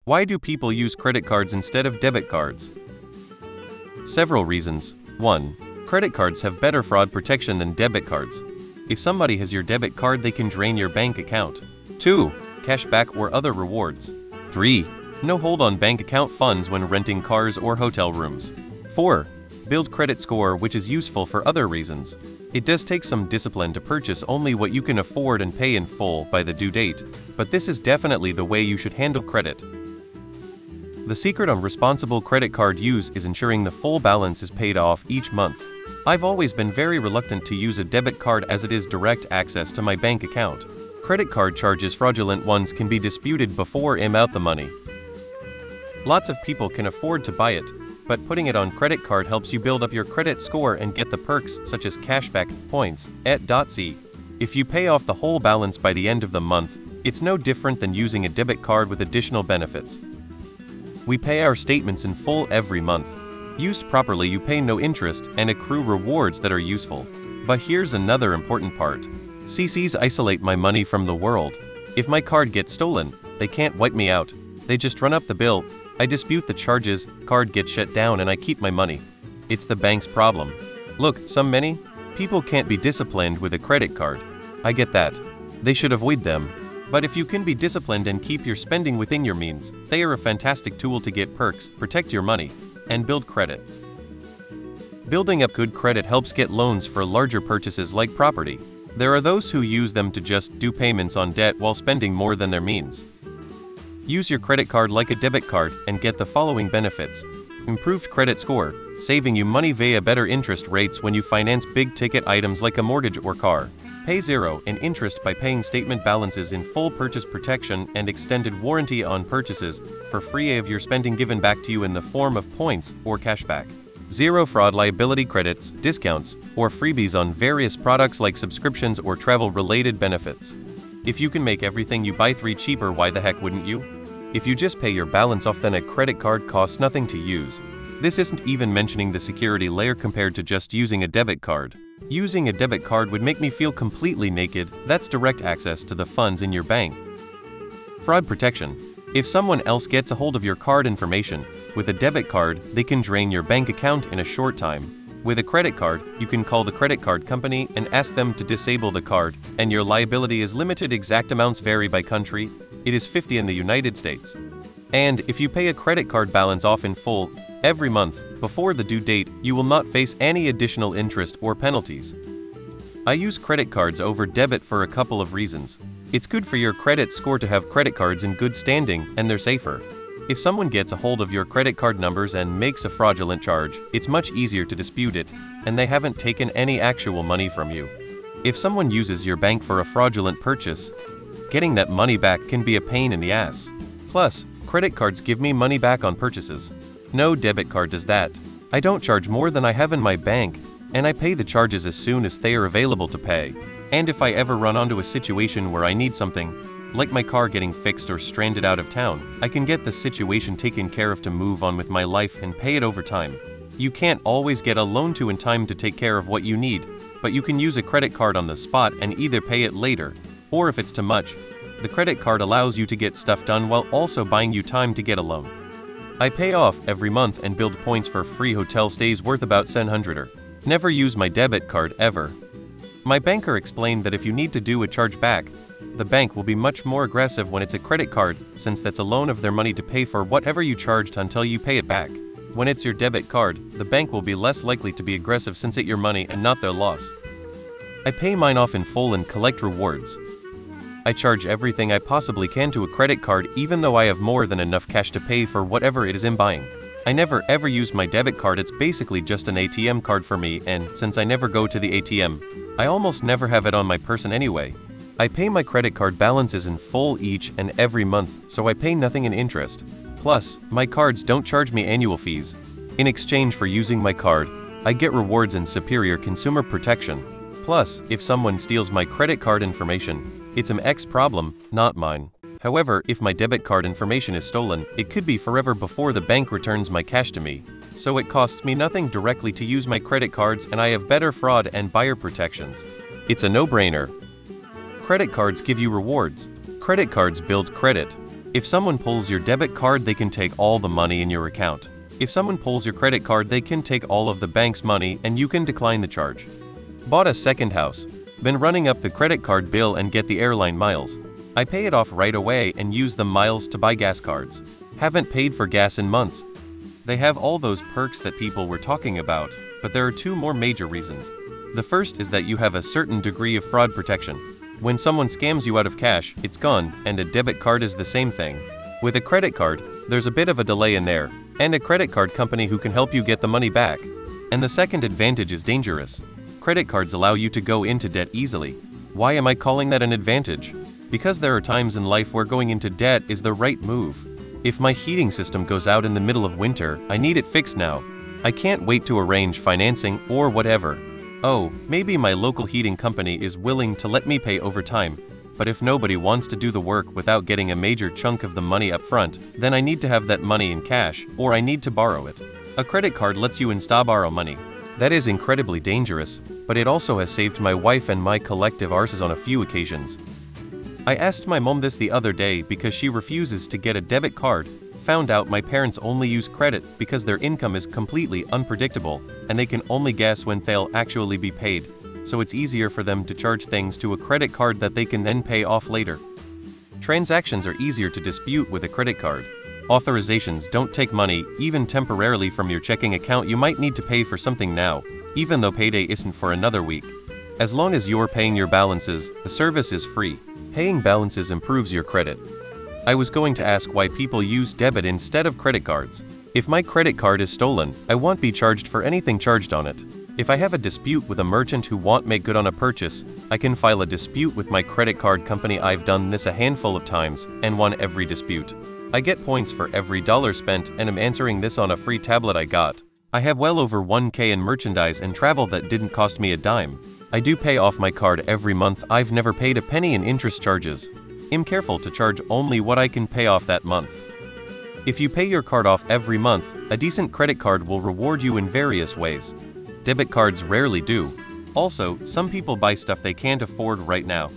Why do people use credit cards instead of debit cards? Several reasons. 1. Credit cards have better fraud protection than debit cards. If somebody has your debit card, they can drain your bank account. 2. Cashback or other rewards. 3. No hold on bank account funds when renting cars or hotel rooms. 4. Build credit score, which is useful for other reasons. It does take some discipline to purchase only what you can afford and pay in full by the due date, but this is definitely the way you should handle credit. The secret on responsible credit card use is ensuring the full balance is paid off each month. I've always been very reluctant to use a debit card as it is direct access to my bank account. Credit card charges, fraudulent ones, can be disputed before I'm out the money. Lots of people can afford to buy it, but putting it on credit card helps you build up your credit score and get the perks such as cashback, points, etc. If you pay off the whole balance by the end of the month, it's no different than using a debit card with additional benefits. We pay our statements in full every month. Used properly, you pay no interest and accrue rewards that are useful. But here's another important part. CCs isolate my money from the world. If my card gets stolen, they can't wipe me out. They just run up the bill. I dispute the charges, card gets shut down, and I keep my money. It's the bank's problem. Look, many people can't be disciplined with a credit card. I get that. They should avoid them. But if you can be disciplined and keep your spending within your means, they are a fantastic tool to get perks, protect your money, and build credit. Building up good credit helps get loans for larger purchases like property. There are those who use them to just do payments on debt while spending more than their means. Use your credit card like a debit card and get the following benefits. Improved credit score, saving you money via better interest rates when you finance big-ticket items like a mortgage or car. Pay zero in interest by paying statement balances in full, purchase protection and extended warranty on purchases for free of your spending given back to you in the form of points or cashback. Zero fraud, liability credits, discounts, or freebies on various products like subscriptions or travel-related benefits. If you can make everything you buy 3 cheaper, why the heck wouldn't you? If you just pay your balance off, then a credit card costs nothing to use. This isn't even mentioning the security layer compared to just using a debit card. Using a debit card would make me feel completely naked. That's direct access to the funds in your bank. Fraud protection. If someone else gets a hold of your card information, with a debit card, they can drain your bank account in a short time. With a credit card, you can call the credit card company and ask them to disable the card, and your liability is limited. Exact amounts vary by country. It is $50 in the United States. And if you pay a credit card balance off in full every month before the due date, you will not face any additional interest or penalties. I use credit cards over debit for a couple of reasons. It's good for your credit score to have credit cards in good standing, and they're safer. If someone gets a hold of your credit card numbers and makes a fraudulent charge, it's much easier to dispute it, and they haven't taken any actual money from you. If someone uses your bank for a fraudulent purchase, getting that money back can be a pain in the ass. Plus, credit cards give me money back on purchases. No debit card does that. I don't charge more than I have in my bank, and I pay the charges as soon as they are available to pay. And if I ever run onto a situation where I need something, like my car getting fixed or stranded out of town, I can get the situation taken care of to move on with my life and pay it over time. You can't always get a loan in time to take care of what you need, but you can use a credit card on the spot and either pay it later, or if it's too much, the credit card allows you to get stuff done while also buying you time to get a loan. I pay off every month and build points for free hotel stays worth about 700. Never use my debit card ever. My banker explained that if you need to do a charge back, the bank will be much more aggressive when it's a credit card, since that's a loan of their money to pay for whatever you charged until you pay it back. When it's your debit card, the bank will be less likely to be aggressive since it's your money and not their loss. I pay mine off in full and collect rewards. I charge everything I possibly can to a credit card even though I have more than enough cash to pay for whatever it is I'm buying. I never ever use my debit card. It's basically just an ATM card for me, and since I never go to the ATM, I almost never have it on my person anyway. I pay my credit card balances in full each and every month, so I pay nothing in interest. Plus, my cards don't charge me annual fees. In exchange for using my card, I get rewards and superior consumer protection. Plus, if someone steals my credit card information, it's an ex problem, not mine. However, if my debit card information is stolen, it could be forever before the bank returns my cash to me. So it costs me nothing directly to use my credit cards, and I have better fraud and buyer protections. It's a no-brainer. Credit cards give you rewards. Credit cards build credit. If someone pulls your debit card, they can take all the money in your account. If someone pulls your credit card, they can take all of the bank's money and you can decline the charge. Bought a second house. Been running up the credit card bill and get the airline miles. I pay it off right away and use the miles to buy gas cards. Haven't paid for gas in months. They have all those perks that people were talking about, but there are two more major reasons. The first is that you have a certain degree of fraud protection. When someone scams you out of cash, it's gone, and a debit card is the same thing. With a credit card, there's a bit of a delay in there, and a credit card company who can help you get the money back. And the second advantage is dangerous. Credit cards allow you to go into debt easily. Why am I calling that an advantage? Because there are times in life where going into debt is the right move. If my heating system goes out in the middle of winter, I need it fixed now. I can't wait to arrange financing or whatever. Oh, maybe my local heating company is willing to let me pay over time. But if nobody wants to do the work without getting a major chunk of the money up front, then I need to have that money in cash, or I need to borrow it. A credit card lets you insta borrow money. That is incredibly dangerous, but it also has saved my wife and my collective arses on a few occasions. I asked my mom this the other day because she refuses to get a debit card, found out my parents only use credit because their income is completely unpredictable and they can only guess when they'll actually be paid, so it's easier for them to charge things to a credit card that they can then pay off later. Transactions are easier to dispute with a credit card. Authorizations don't take money, even temporarily, from your checking account. You might need to pay for something now, even though payday isn't for another week. As long as you're paying your balances, the service is free. Paying balances improves your credit. I was going to ask why people use debit instead of credit cards. If my credit card is stolen, I won't be charged for anything charged on it. If I have a dispute with a merchant who won't make good on a purchase, I can file a dispute with my credit card company. I've done this a handful of times and won every dispute. I get points for every dollar spent, and I'm answering this on a free tablet I got. I have well over 1K in merchandise and travel that didn't cost me a dime. I do pay off my card every month. I've never paid a penny in interest charges. I'm careful to charge only what I can pay off that month. If you pay your card off every month, a decent credit card will reward you in various ways. Debit cards rarely do. Also, some people buy stuff they can't afford right now.